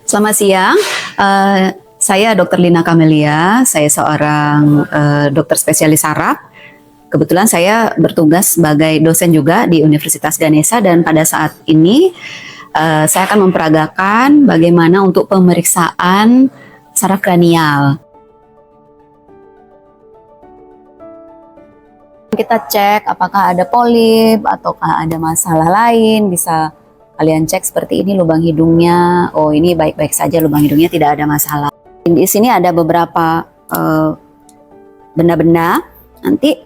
Selamat siang, saya Dr. Lina Kamelia, saya seorang dokter spesialis saraf. Kebetulan saya bertugas sebagai dosen juga di Universitas Ganesha dan pada saat ini saya akan memperagakan bagaimana untuk pemeriksaan saraf kranial. Kita cek apakah ada polip ataukah ada masalah lain, bisa kalian cek seperti ini lubang hidungnya. Oh, ini baik-baik saja, lubang hidungnya tidak ada masalah. Di sini ada beberapa benda-benda. Nanti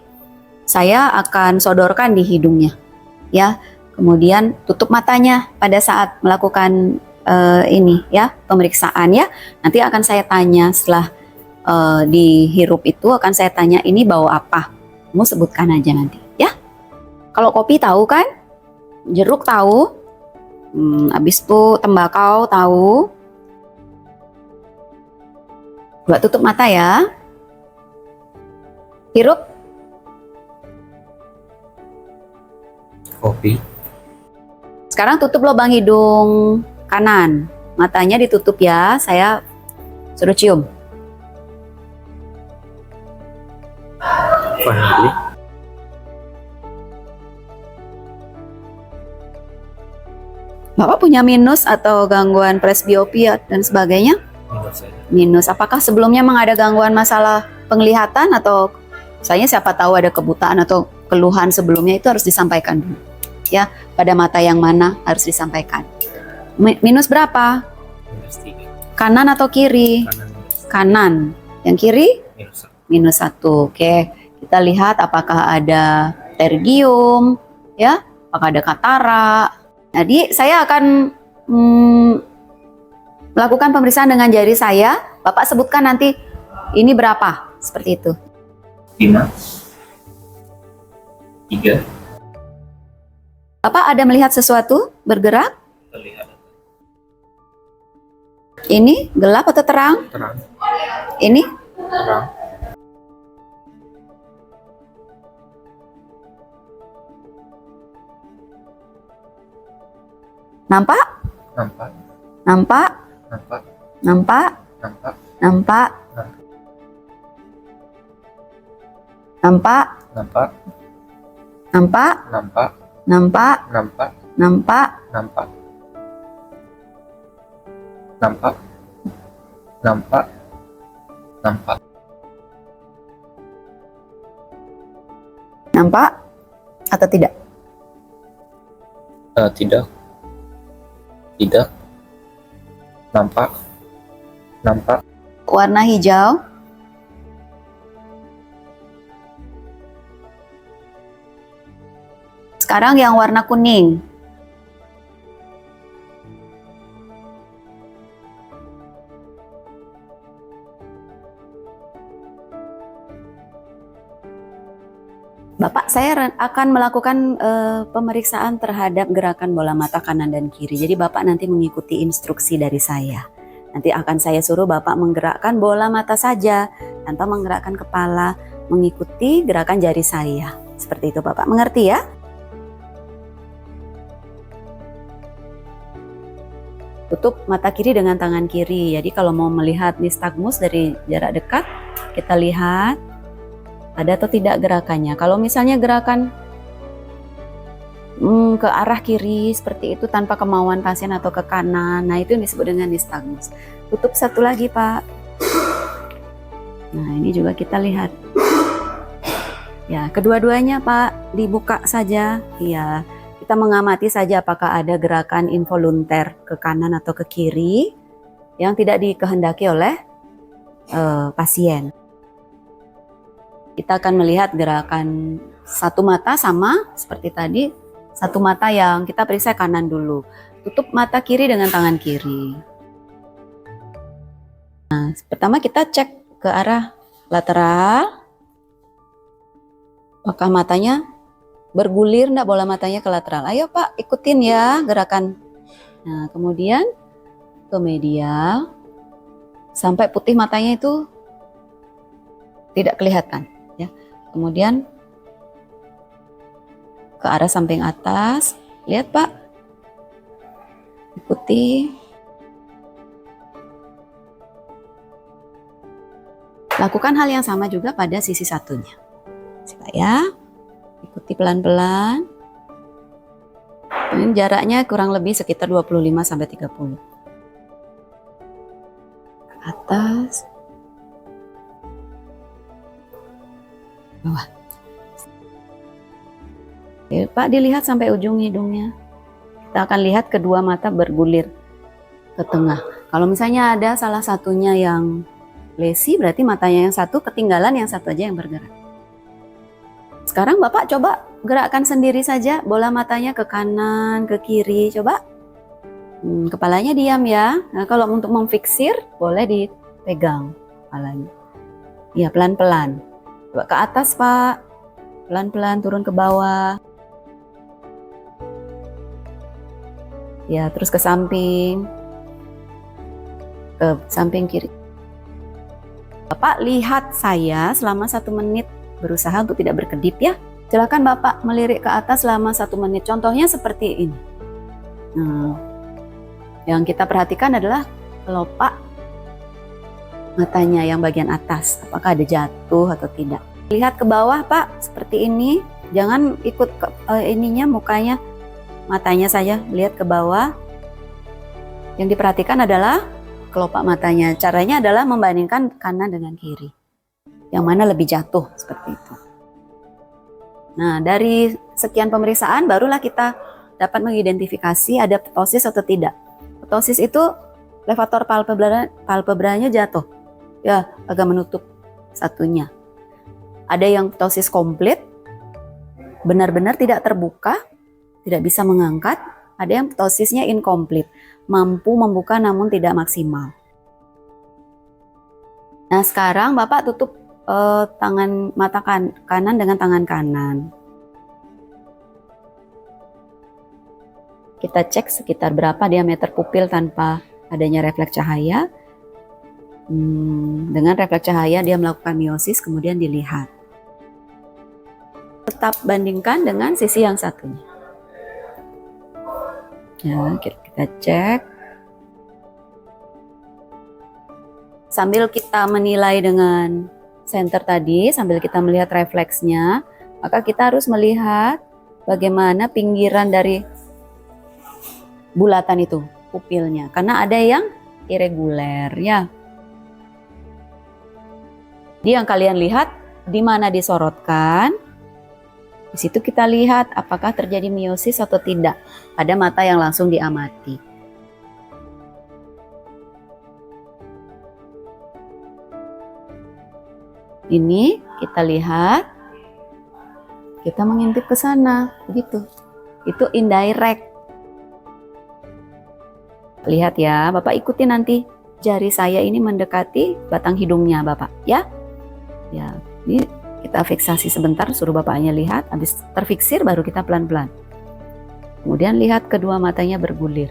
saya akan sodorkan di hidungnya, ya. Kemudian tutup matanya pada saat melakukan ini, ya, pemeriksaan, ya. Nanti akan saya tanya setelah dihirup itu akan saya tanya ini bau apa. Kamu sebutkan aja nanti, ya. Kalau kopi tahu kan, jeruk tahu. Habis itu tembakau tahu. Coba tutup mata ya. Hirup. Kopi. Sekarang tutup lubang hidung kanan. Matanya ditutup ya. Saya suruh cium. Vanili. Bapak punya minus atau gangguan presbiopia dan sebagainya? Minus. Apakah sebelumnya memang ada gangguan masalah penglihatan atau siapa tahu ada kebutaan atau keluhan sebelumnya, itu harus disampaikan dulu. Ya, pada mata yang mana harus disampaikan. Minus berapa? Minus 3. Kanan atau kiri? Kanan. Yang kiri? Minus 1. Oke, kita lihat apakah ada pterygium, ya, apakah ada katara. Jadi saya akan melakukan pemeriksaan dengan jari saya. Bapak sebutkan nanti ini berapa, seperti itu. 5. 3. Bapak ada melihat sesuatu bergerak? Terlihat. Ini gelap atau terang? Terang. Ini? Terang. Nampak? Nampak. Nampak? Nampak. Nampak? Nampak. Nampak? Nampak? Nampak. Nampak? Nampak. Nampak? Nampak. Nampak? Nampak. Nampak. Nampak. Nampak. Nampak? Atau tidak? Tidak. Tidak. Nampak. Nampak. Warna hijau? Sekarang yang warna kuning. Bapak, saya akan melakukan pemeriksaan terhadap gerakan bola mata kanan dan kiri. Jadi Bapak nanti mengikuti instruksi dari saya. Nanti akan saya suruh Bapak menggerakkan bola mata saja, tanpa menggerakkan kepala, mengikuti gerakan jari saya. Seperti itu Bapak, mengerti ya? Tutup mata kiri dengan tangan kiri. Jadi kalau mau melihat nistagmus dari jarak dekat, kita lihat ada atau tidak gerakannya. Kalau misalnya gerakan ke arah kiri seperti itu tanpa kemauan pasien atau ke kanan, nah itu yang disebut dengan nistagmus. Tutup satu lagi Pak. Nah ini juga kita lihat. Ya, kedua-duanya Pak dibuka saja. Ya, kita mengamati saja apakah ada gerakan involunter ke kanan atau ke kiri yang tidak dikehendaki oleh pasien. Kita akan melihat gerakan satu mata sama seperti tadi. Satu mata yang kita periksa kanan dulu. Tutup mata kiri dengan tangan kiri. Nah, pertama kita cek ke arah lateral. Apakah matanya bergulir enggak bola matanya ke lateral? Ayo Pak, ikutin ya gerakan. Nah, kemudian ke medial. Sampai putih matanya itu tidak kelihatan. Kemudian ke arah samping atas, lihat Pak, ikuti. Lakukan hal yang sama juga pada sisi satunya. Coba ya, ikuti pelan-pelan. Ini jaraknya kurang lebih sekitar 25-30. Ke atas. Bawah. Oke, Pak, dilihat sampai ujung hidungnya. Kita akan lihat kedua mata bergulir ke tengah. Kalau misalnya ada salah satunya yang lesi, berarti matanya yang satu ketinggalan, yang satu aja yang bergerak. Sekarang Bapak coba gerakkan sendiri saja bola matanya ke kanan, ke kiri. Coba. Kepalanya diam ya. Nah, kalau untuk memfiksir, boleh dipegang kepalanya. Ya, pelan-pelan. Coba ke atas, Pak. Pelan-pelan turun ke bawah. Ya, terus ke samping. Ke samping kiri. Bapak lihat saya selama 1 menit, berusaha untuk tidak berkedip ya. Silakan Bapak melirik ke atas selama 1 menit. Contohnya seperti ini. Nah, yang kita perhatikan adalah kelopak matanya yang bagian atas. Apakah ada jatuh atau tidak. Lihat ke bawah Pak, seperti ini. Jangan ikut ke ininya, mukanya, matanya saja. Lihat ke bawah. Yang diperhatikan adalah kelopak matanya. Caranya adalah membandingkan kanan dengan kiri. Yang mana lebih jatuh, seperti itu. Nah, dari sekian pemeriksaan barulah kita dapat mengidentifikasi ada ptosis atau tidak. Ptosis itu levator palpebranya jatuh. Ya, agak menutup satunya. Ada yang ptosis komplit, benar-benar tidak terbuka, tidak bisa mengangkat. Ada yang ptosisnya inkomplit, mampu membuka namun tidak maksimal. Nah, sekarang Bapak tutup tangan mata kanan dengan tangan kanan. Kita cek sekitar berapa diameter pupil tanpa adanya refleks cahaya. Dengan refleks cahaya dia melakukan miosis, kemudian dilihat. Tetap bandingkan dengan sisi yang satunya. Ya, kita cek. Sambil kita menilai dengan center tadi, sambil kita melihat refleksnya, maka kita harus melihat bagaimana pinggiran dari bulatan itu, pupilnya. Karena ada yang irregular ya. Jadi yang kalian lihat di mana disorotkan, di situ kita lihat apakah terjadi miosis atau tidak pada mata yang langsung diamati. Ini kita lihat, kita mengintip ke sana, begitu. Itu indirect. Lihat ya, Bapak ikuti nanti jari saya ini mendekati batang hidungnya Bapak, ya. Ya, ini kita fiksasi sebentar, suruh Bapaknya lihat, habis terfiksir baru kita pelan-pelan. Kemudian lihat kedua matanya bergulir.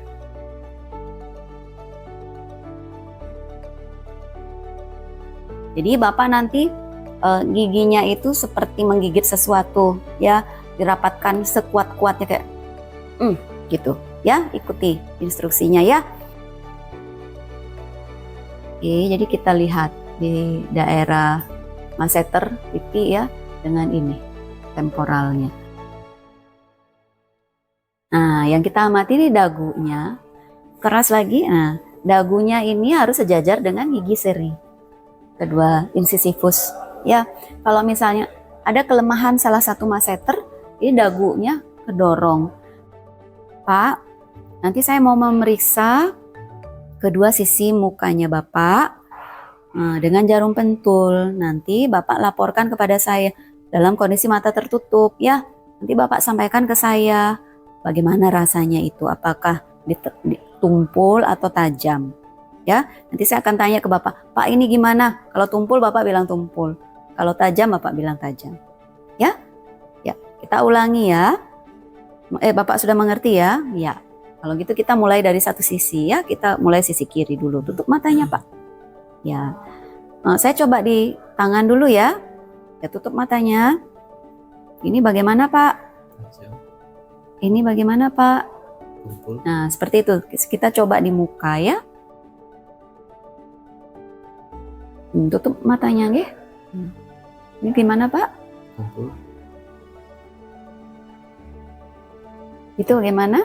Jadi Bapak nanti giginya itu seperti menggigit sesuatu ya, dirapatkan sekuat-kuatnya kayak gitu ya, ikuti instruksinya ya. Oke, jadi kita lihat di daerah masseter pipi ya dengan ini temporalnya. Nah, yang kita amati ini dagunya keras lagi. Nah, dagunya ini harus sejajar dengan gigi seri kedua incisivus. Ya, kalau misalnya ada kelemahan salah satu masseter, ini dagunya kedorong. Pak, nanti saya mau memeriksa kedua sisi mukanya Bapak dengan jarum pentul. Nanti Bapak laporkan kepada saya dalam kondisi mata tertutup ya. Nanti Bapak sampaikan ke saya bagaimana rasanya itu, apakah ditumpul atau tajam. Ya, nanti saya akan tanya ke Bapak, Pak ini gimana? Kalau tumpul Bapak bilang tumpul. Kalau tajam Bapak bilang tajam. Ya? Ya, kita ulangi ya. Bapak sudah mengerti ya? Ya. Kalau gitu kita mulai dari satu sisi ya. Kita mulai sisi kiri dulu. Tutup matanya, Pak. Ya. Saya coba di tangan dulu ya. Ya, tutup matanya. Ini bagaimana, Pak? Ini bagaimana, Pak? Tumpul. Nah, seperti itu. Kita coba di muka ya. Tutup matanya nggih. Ini gimana Pak? Kumpul. Itu bagaimana?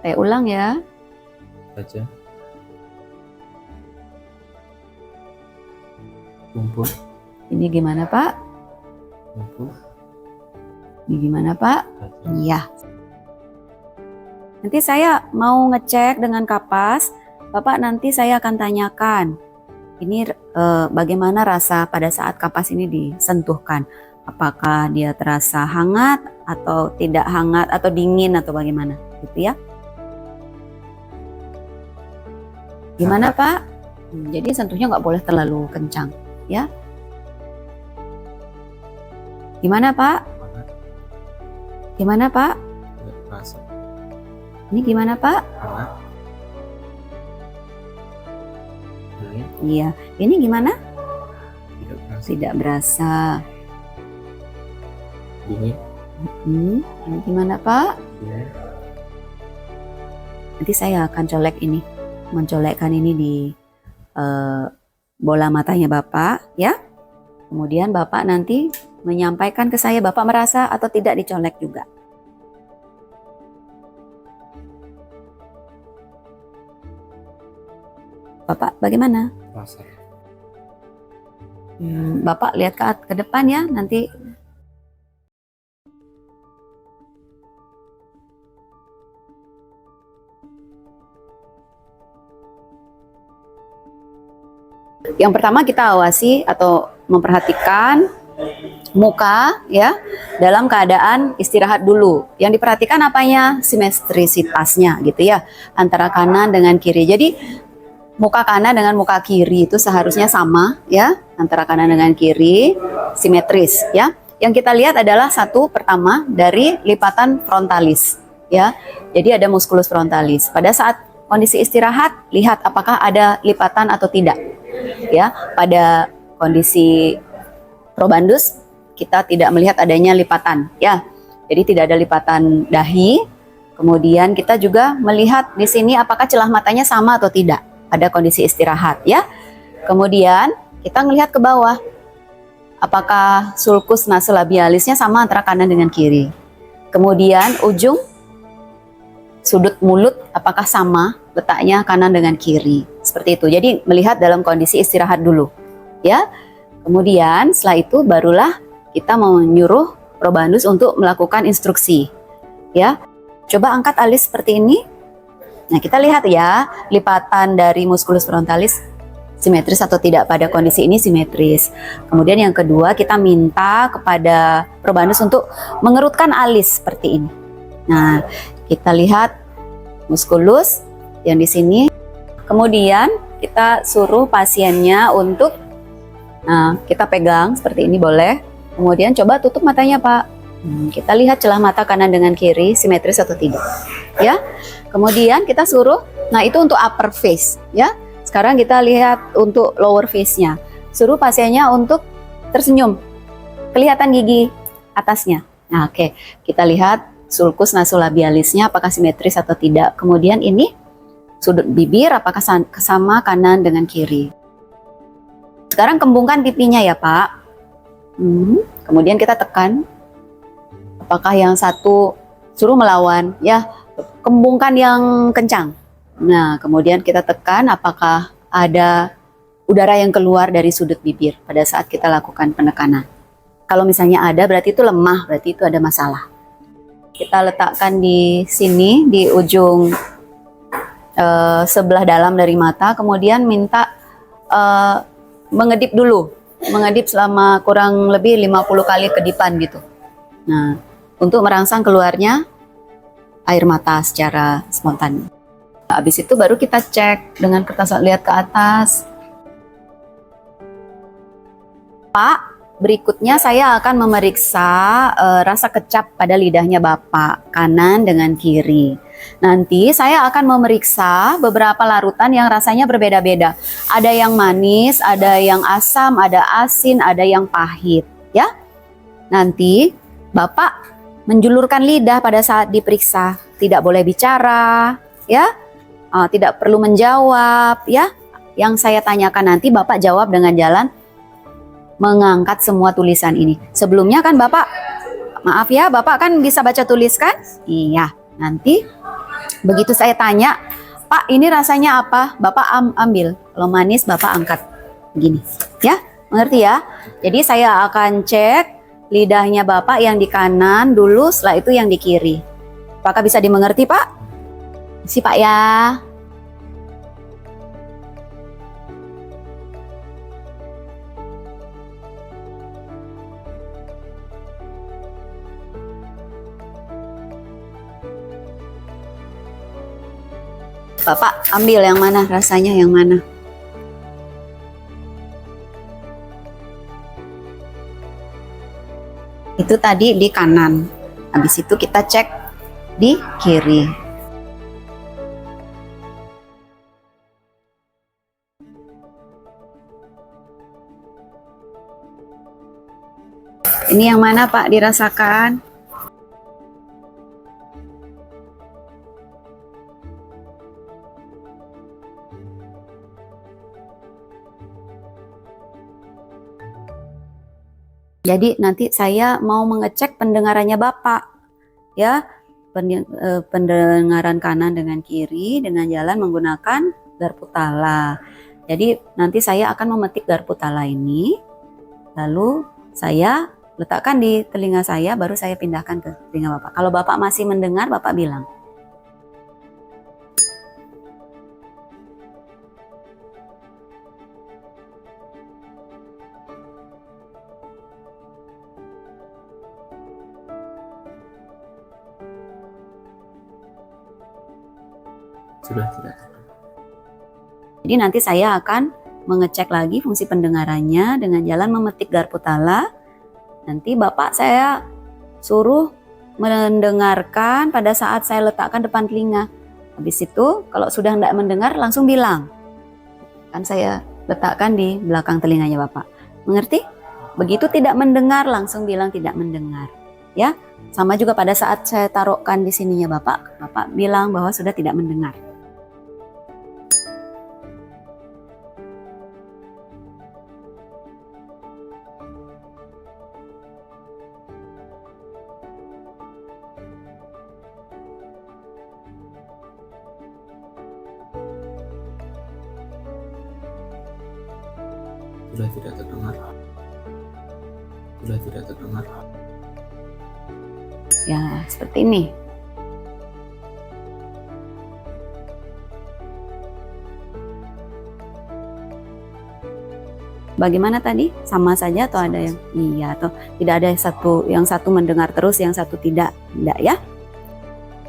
Saya ulang ya. Baca. Kumpul. Ini gimana Pak? Kumpul. Ini gimana Pak? Baca. Iya. Nanti saya mau ngecek dengan kapas. Bapak nanti saya akan tanyakan. Ini bagaimana rasa pada saat kapas ini disentuhkan? Apakah dia terasa hangat atau tidak hangat atau dingin atau bagaimana? Gitu ya. Gimana Pak? Jadi sentuhnya nggak boleh terlalu kencang, ya. Gimana Pak? Hangat. Gimana Pak? Tidak terasa. Ini gimana Pak? Hangat. Dingin. Iya. Ini gimana? Tidak terasa. Tidak berasa. Dingin. Ini gimana Pak? Dingin. Nanti saya akan colek ini, mencolekkan ini di bola matanya Bapak, ya. Kemudian Bapak nanti menyampaikan ke saya Bapak merasa atau tidak dicolek juga. Bapak bagaimana? Terasa. Bapak lihat ke depan ya, nanti. Yang pertama kita awasi atau memperhatikan muka ya dalam keadaan istirahat dulu. Yang diperhatikan apanya? Simetrisitasnya gitu ya, antara kanan dengan kiri. Jadi muka kanan dengan muka kiri itu seharusnya sama ya, antara kanan dengan kiri, simetris ya. Yang kita lihat adalah satu pertama dari lipatan frontalis ya. Jadi ada musculus frontalis. Pada saat kondisi istirahat, lihat apakah ada lipatan atau tidak. Ya, pada kondisi probandus kita tidak melihat adanya lipatan ya. Jadi tidak ada lipatan dahi. Kemudian kita juga melihat di sini apakah celah matanya sama atau tidak pada kondisi istirahat ya. Kemudian kita melihat ke bawah. Apakah sulcus nasolabialisnya sama antara kanan dengan kiri. Kemudian ujung sudut mulut apakah sama letaknya kanan dengan kiri. Seperti itu. Jadi melihat dalam kondisi istirahat dulu. Ya. Kemudian setelah itu barulah kita menyuruh probandus untuk melakukan instruksi. Ya. Coba angkat alis seperti ini. Nah, kita lihat ya, lipatan dari musculus frontalis simetris atau tidak. Pada kondisi ini simetris. Kemudian yang kedua, kita minta kepada probandus untuk mengerutkan alis seperti ini. Nah, kita lihat musculus yang di sini. Kemudian kita suruh pasiennya untuk kita pegang seperti ini boleh. Kemudian coba tutup matanya Pak. Kita lihat celah mata kanan dengan kiri simetris atau tidak. Ya. Kemudian kita suruh, nah itu untuk upper face ya. Sekarang kita lihat untuk lower face-nya. Suruh pasiennya untuk tersenyum. Kelihatan gigi atasnya. Nah, oke. Kita lihat sulcus nasolabialisnya apakah simetris atau tidak. Kemudian ini sudut bibir apakah sama kanan dengan kiri. Sekarang kembungkan pipinya ya Pak. Kemudian kita tekan. Apakah yang satu suruh melawan ya, kembungkan yang kencang. Nah, kemudian kita tekan apakah ada udara yang keluar dari sudut bibir pada saat kita lakukan penekanan. Kalau misalnya ada berarti itu lemah, berarti itu ada masalah. Kita letakkan di sini di ujung sebelah dalam dari mata, kemudian minta mengedip dulu. Mengedip selama kurang lebih 50 kali kedipan gitu. Nah, untuk merangsang keluarnya air mata secara spontan. Habis itu baru kita cek dengan kertas lihat ke atas. Pak, berikutnya saya akan memeriksa rasa kecap pada lidahnya Bapak, kanan dengan kiri. Nanti saya akan memeriksa beberapa larutan yang rasanya berbeda-beda. Ada yang manis, ada yang asam, ada asin, ada yang pahit, ya. Nanti Bapak menjulurkan lidah pada saat diperiksa. Tidak boleh bicara, ya. Tidak perlu menjawab, ya. yang saya tanyakan nanti Bapak jawab dengan jalan mengangkat semua tulisan ini. Sebelumnya kan Bapak, maaf ya, Bapak kan bisa baca tulis kan? Iya, nanti begitu saya tanya, Pak ini rasanya apa? Bapak ambil, kalau manis Bapak angkat. Begini, ya, mengerti ya? Jadi saya akan cek lidahnya Bapak yang di kanan dulu, setelah itu yang di kiri. Apakah bisa dimengerti Pak? Si Pak ya. Bapak ambil yang mana, rasanya yang mana? Itu tadi di kanan. Habis itu kita cek di kiri. Ini yang mana Pak dirasakan? Jadi nanti saya mau mengecek pendengarannya Bapak, ya, pendengaran kanan dengan kiri dengan jalan menggunakan garpu tala. Jadi nanti saya akan memetik garpu tala ini, lalu saya letakkan di telinga saya, baru saya pindahkan ke telinga Bapak. Kalau Bapak masih mendengar, Bapak bilang. Sudah tidak. Jadi nanti saya akan mengecek lagi fungsi pendengarannya dengan jalan memetik garpu tala. Nanti Bapak saya suruh mendengarkan pada saat saya letakkan depan telinga. Habis itu kalau sudah tidak mendengar langsung bilang. Kan saya letakkan di belakang telinganya Bapak. Mengerti? Begitu tidak mendengar langsung bilang tidak mendengar. Ya, sama juga pada saat saya taruhkan di sininya Bapak, Bapak bilang bahwa sudah tidak mendengar. Sudah tidak terdengar. Sudah tidak terdengar. Ya, seperti ini. Bagaimana tadi? Sama saja atau ada yang iya atau tidak ada yang satu mendengar terus, yang satu tidak? Tidak ya.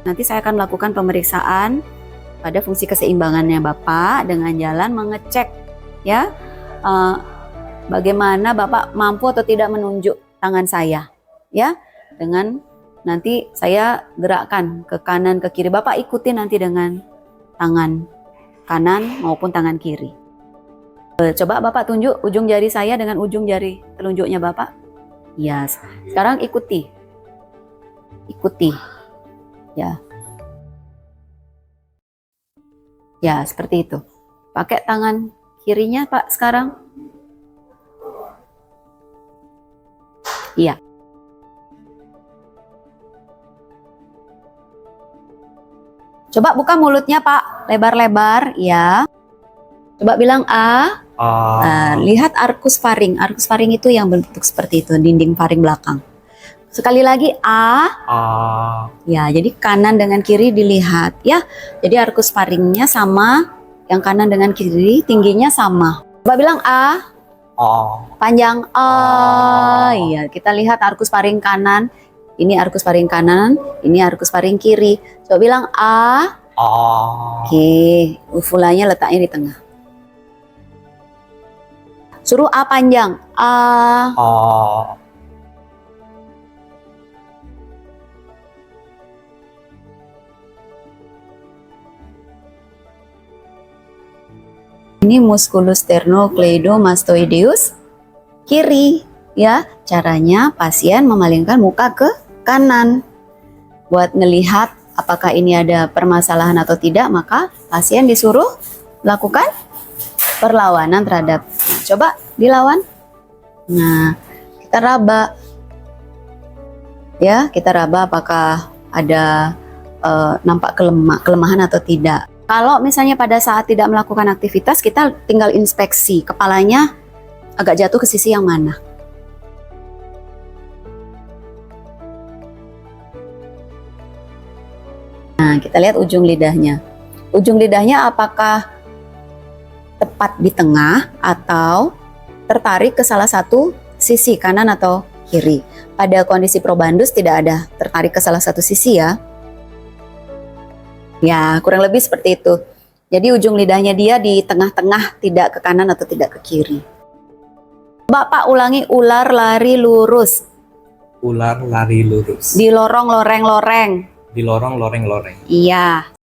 Nanti saya akan melakukan pemeriksaan pada fungsi keseimbangannya Bapak dengan jalan mengecek ya. Bagaimana Bapak mampu atau tidak menunjuk tangan saya ya, dengan nanti saya gerakkan ke kanan ke kiri, Bapak ikuti nanti dengan tangan kanan maupun tangan kiri. Coba Bapak tunjuk ujung jari saya dengan ujung jari telunjuknya Bapak. Ya, sekarang ikuti ya seperti itu. Pakai tangan kirinya Pak sekarang. Iya. Coba buka mulutnya Pak, lebar-lebar ya. Coba bilang A. Lihat arkus faring. Arkus faring itu yang bentuk seperti itu, dinding faring belakang. Sekali lagi A. Ya, jadi kanan dengan kiri dilihat ya. Jadi arkus faringnya sama, yang kanan dengan kiri tingginya sama. Coba bilang A. Panjang A. Iya, kita lihat arkus faring kanan. Ini arkus faring kanan, ini arkus faring kiri. Coba bilang A. Oke, ufulanya letaknya di tengah. Suruh A panjang. A. Ini musculus sternocleidomastoideus kiri ya. Caranya pasien memalingkan muka ke kanan. Buat ngelihat apakah ini ada permasalahan atau tidak, maka pasien disuruh melakukan perlawanan terhadap. Nah, coba dilawan. Nah, kita raba. Ya, kita raba apakah ada nampak kelemahan atau tidak. Kalau misalnya pada saat tidak melakukan aktivitas, kita tinggal inspeksi kepalanya agak jatuh ke sisi yang mana. Nah, kita lihat ujung lidahnya. Ujung lidahnya apakah tepat di tengah atau tertarik ke salah satu sisi, kanan atau kiri. Pada kondisi probandus tidak ada tertarik ke salah satu sisi ya. Ya, kurang lebih seperti itu. Jadi ujung lidahnya dia di tengah-tengah, tidak ke kanan atau tidak ke kiri. Bapak ulangi, ular lari lurus. Ular lari lurus. Di lorong loreng-loreng. Di lorong loreng-loreng. Iya.